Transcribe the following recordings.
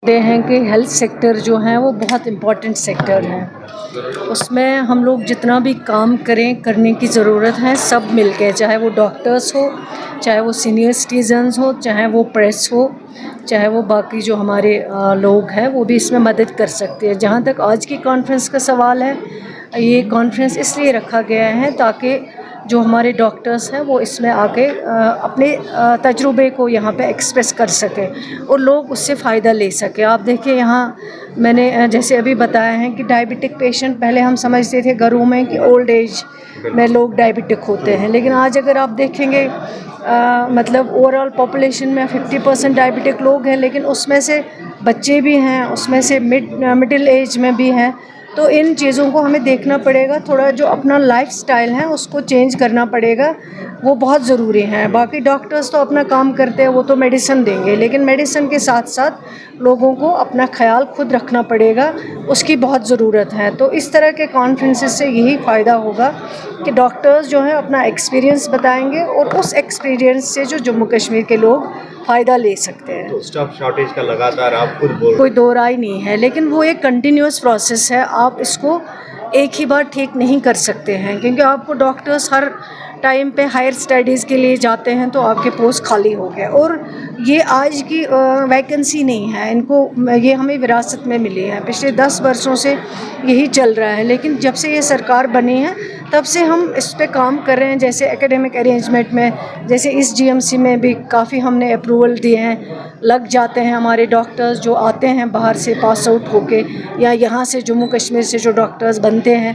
ہیں کہ health sector جو ہے وہ بہت امپورٹنٹ سیکٹر ہے. اس میں ہم لوگ جتنا بھی کام کرنے کی ضرورت ہے سب مل کے، چاہے وہ ڈاکٹرس ہو، چاہے وہ سینئر سٹیزنز ہو، چاہے وہ پریس ہو، چاہے وہ باقی جو ہمارے لوگ ہیں وہ بھی اس میں مدد کر سکتے ہیں. جہاں تک آج کی کانفرنس کا سوال ہے، یہ کانفرنس اس لیے رکھا گیا ہے تاکہ جو ہمارے ڈاکٹرس ہیں وہ اس میں آ کے اپنے تجربے کو یہاں پہ ایکسپریس کر سکیں اور لوگ اس سے فائدہ لے سکیں. آپ دیکھیں یہاں میں نے جیسے ابھی بتایا ہے کہ ڈائبٹک پیشنٹ پہلے ہم سمجھتے تھے گھروں میں کہ اولڈ ایج میں لوگ ڈائبٹک ہوتے ہیں، لیکن آج اگر آپ دیکھیں گے مطلب اوور آل پاپولیشن میں 50% ڈائبٹک لوگ ہیں، لیکن اس میں سے بچے بھی ہیں، اس میں سے مڈل ایج میں بھی ہیں. تو ان چیزوں کو ہمیں دیکھنا پڑے گا، تھوڑا جو اپنا لائف سٹائل ہے اس کو چینج کرنا پڑے گا، وہ بہت ضروری ہے. باقی ڈاکٹرز تو اپنا کام کرتے ہیں، وہ تو میڈیسن دیں گے، لیکن میڈیسن کے ساتھ ساتھ لوگوں کو اپنا خیال خود رکھنا پڑے گا، اس کی بہت ضرورت ہے. تو اس طرح کے کانفرنسز سے یہی فائدہ ہوگا کہ ڈاکٹرز جو ہیں اپنا ایکسپیرینس بتائیں گے اور اس ایکسپیرینس سے جو جموں کشمیر کے لوگ فائدہ لے سکتے ہیں. تو اسٹاف شارٹیج کا لگاتار آپ خود بول کوئی دو رائے نہیں ہے، لیکن وہ ایک کنٹینیوس پروسیس ہے. آپ اس کو ایک ہی بار ٹھیک نہیں کر سکتے ہیں، کیونکہ آپ کو ڈاکٹرز ہر ٹائم پہ ہائر اسٹڈیز کے لیے جاتے ہیں تو آپ کے پوسٹ خالی ہو گئے، اور یہ آج کی ویکنسی نہیں ہے. ان کو یہ ہمیں وراثت میں ملی ہے، پچھلے 10 برسوں سے یہی چل رہا ہے. لیکن جب سے یہ سرکار بنی ہے تب سے ہم اس پہ کام کر رہے ہیں. جیسے ایکیڈیمک ارینجمنٹ میں، جیسے اس جی ایم سی میں بھی کافی ہم نے اپروول دیے ہیں. لگ جاتے ہیں ہمارے ڈاکٹرز جو آتے ہیں باہر سے پاس آؤٹ ہو کے، یا یہاں سے جموں کشمیر سے جو ڈاکٹرز بنتے ہیں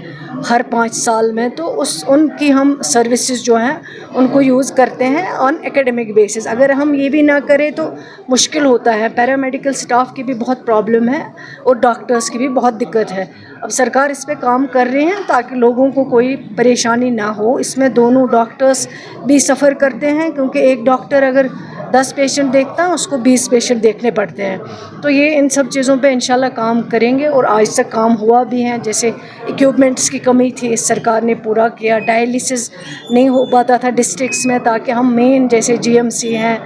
ہر 5 سال میں، تو ان کی ہم سروسز جو ہیں ان کو یوز کرتے ہیں آن ایکیڈیمک بیسس. اگر ہم یہ بھی نہ کریں تو مشکل ہوتا ہے. پیرامیڈیکل سٹاف کی بھی بہت پرابلم ہے اور ڈاکٹرز کی بھی بہت دقت ہے. اب سرکار اس پہ کام کر رہی ہیں تاکہ لوگوں کو کوئی پریشانی نہ ہو. اس میں دونوں ڈاکٹرز بھی سفر کرتے ہیں، کیونکہ ایک ڈاکٹر اگر 10 پیشنٹ دیکھتا ہے اس کو 20 پیشنٹ دیکھنے پڑتے ہیں. تو یہ ان سب چیزوں پہ انشاءاللہ کام کریں گے، اور آج تک کام ہوا بھی ہیں. جیسے ایکوپمنٹس کی کمی تھی، اس سرکار نے پورا کیا. ڈائلیسس نہیں ہو پاتا تھا ڈسٹرکٹس میں، تاکہ ہم مین جیسے جی ایم سی ہیں،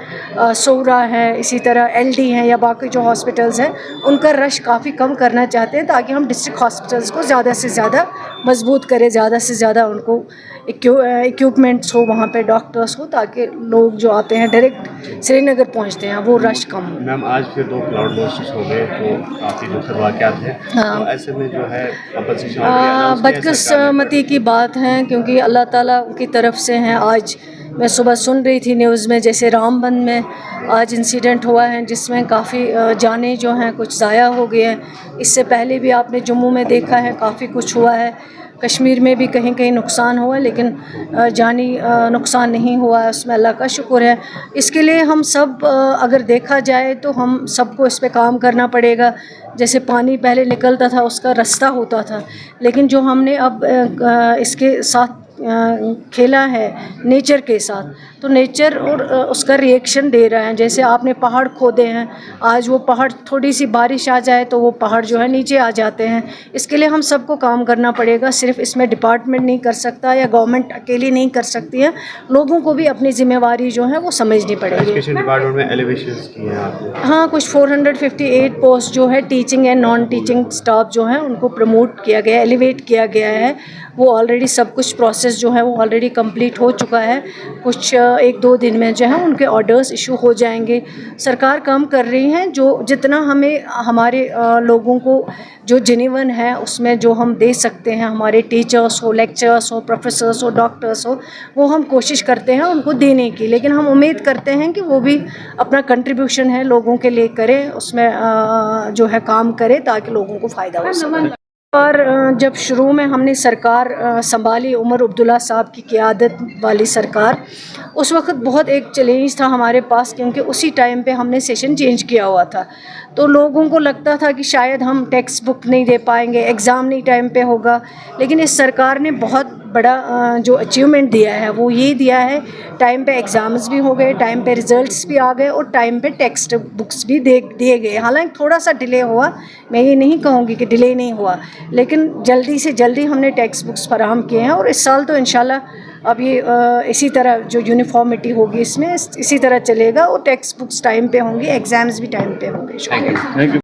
سورا ہے، اسی طرح ایل ڈی ہیں، یا باقی جو ہاسپٹلز ہیں ان کا رش کافی کم کرنا چاہتے ہیں، تاکہ ہم ڈسٹرکٹ ہاسپٹلز کو زیادہ سے زیادہ مضبوط کریں، زیادہ سے زیادہ ان کو ایکوپمنٹس ہو وہاں پہ، ڈاکٹرس ہو، تاکہ لوگ جو آتے ہیں ڈائریکٹ سری نگر پہنچتے ہیں وہ رش کم ہو. میم آج پھر 2 کلاؤڈ برسٹس ہو گئے تو کافی دکھد واقعات ہیں. تو ایسے میں جو ہے بدقسمتی کی بات ہے، کیونکہ اللہ تعالیٰ کی طرف سے ہیں. آج میں صبح سن رہی تھی نیوز میں، جیسے رام بند میں آج انسیڈنٹ ہوا ہے جس میں کافی جانیں جو ہیں کچھ ضائع ہو گئے ہیں. اس سے پہلے بھی آپ نے جموں میں دیکھا ہے کافی کچھ ہوا ہے. کشمیر میں بھی کہیں کہیں نقصان ہوا ہے، لیکن جانی نقصان نہیں ہوا ہے، اس میں اللہ کا شکر ہے. اس کے لیے ہم سب اگر دیکھا جائے تو ہم سب کو اس پہ کام کرنا پڑے گا. جیسے پانی پہلے نکلتا تھا اس کا رستہ ہوتا تھا، لیکن جو ہم نے اب اس کے ساتھ کھیلا ہے نیچر کے ساتھ، تو نیچر اور اس کا ریئیکشن دے رہا ہے. جیسے آپ نے پہاڑ کھودے ہیں، آج وہ پہاڑ تھوڑی سی بارش آ جائے تو وہ پہاڑ جو ہے نیچے آ جاتے ہیں. اس کے لیے ہم سب کو کام کرنا پڑے گا. صرف اس میں ڈپارٹمنٹ نہیں کر سکتا یا گورنمنٹ اکیلی نہیں کر سکتی ہے، لوگوں کو بھی اپنی ذمہ داری جو ہے وہ سمجھنی پڑے گی. ایجوکیشن ڈپارٹمنٹ میں ایلیویشنز کی ہیں آپ نے؟ ہاں، کچھ 458 پوسٹ جو ہے teaching and non teaching staff جو ہیں ان کو پروموٹ کیا گیا ہے، ایلیویٹ کیا گیا ہے. وہ آلریڈی سب کچھ پروسیس جو ہے وہ آلریڈی کمپلیٹ ہو چکا ہے. کچھ 1-2 دن میں جو ہے ان کے آرڈرز ایشو ہو جائیں گے. سرکار کام کر رہی ہیں، جو جتنا ہمیں ہمارے لوگوں کو جو جینیون ہے اس میں جو ہم دے سکتے ہیں، ہمارے ٹیچرس ہو، لیکچرس ہو، پروفیسرس ہو، ڈاکٹرس ہو، وہ ہم کوشش کرتے ہیں ان کو دینے کی. لیکن ہم امید کرتے ہیں کہ وہ بھی اپنا کنٹریبیوشن ہے لوگوں کے لیے کریں، اس میں جو ہے کام کرے تاکہ لوگوں کو فائدہ ہو سکے. اور جب شروع میں ہم نے سرکار سنبھالی، عمر عبداللہ صاحب کی قیادت والی سرکار، اس وقت بہت ایک چیلنج تھا ہمارے پاس، کیونکہ اسی ٹائم پہ ہم نے سیشن چینج کیا ہوا تھا. تو لوگوں کو لگتا تھا کہ شاید ہم ٹیکسٹ بک نہیں دے پائیں گے، ایگزام نہیں ٹائم پہ ہوگا. لیکن اس سرکار نے بہت بڑا جو اچیومنٹ دیا ہے وہ یہ دیا ہے، ٹائم پہ ایگزامز بھی ہو گئے، ٹائم پہ ریزلٹس بھی آ گئے، اور ٹائم پہ ٹیکسٹ بکس بھی دیے گئے. حالانکہ تھوڑا سا ڈیلے ہوا، میں یہ نہیں کہوں گی کہ ڈیلے نہیں ہوا، لیکن جلدی سے جلدی ہم نے ٹیکسٹ بکس فراہم کیے ہیں. اور اس سال تو انشاءاللہ اب یہ اسی طرح جو یونیفارمٹی ہوگی اس میں اسی طرح چلے گا، اور ٹیکسٹ بکس ٹائم پہ ہوں گی، ایگزامز بھی ٹائم پہ ہوں گے. شکریہ.